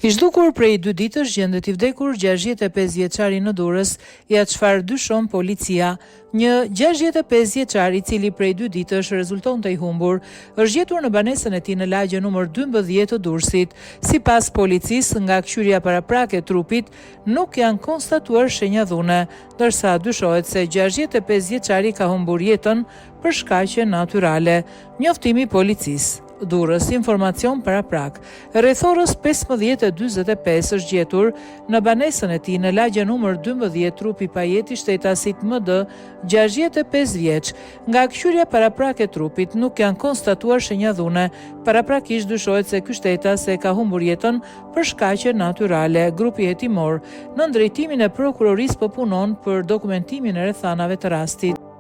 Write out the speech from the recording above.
I zhdukur prej 2 ditësh gjendet i vdekur 65 vjeçari në Durrës, ja çfarë dyshon policia. Një 65 vjeçar i cili prej 2 ditësh rezultonte i humbur, është gjetur në banesën e tij në lagje numër 12 të Durrësit. Sipas policisë, nga kqyrja paraprake e trupit, nuk janë konstatuar shenja dhune, ndërsa dyshohet se 65 vjeçari ka humbur jetën për shkaqe natyrale. Njoftimi i policisë. Durrës, informacion paraprak. Rreth orës 15:45 është gjetur në banesën e tij në lagje numër 12 trupi pajeti shtetasit MD 65 vjeç. Nga kqyrja paraprak e trupit nuk janë konstatuar shenja dhune. Paraprakisht dyshohet se ky shtetas e ka humbur jetën për shkaqe natyrale. Grupi hetimor në drejtimin e prokurorisë po punon për dokumentimin e rrethanave të rastit.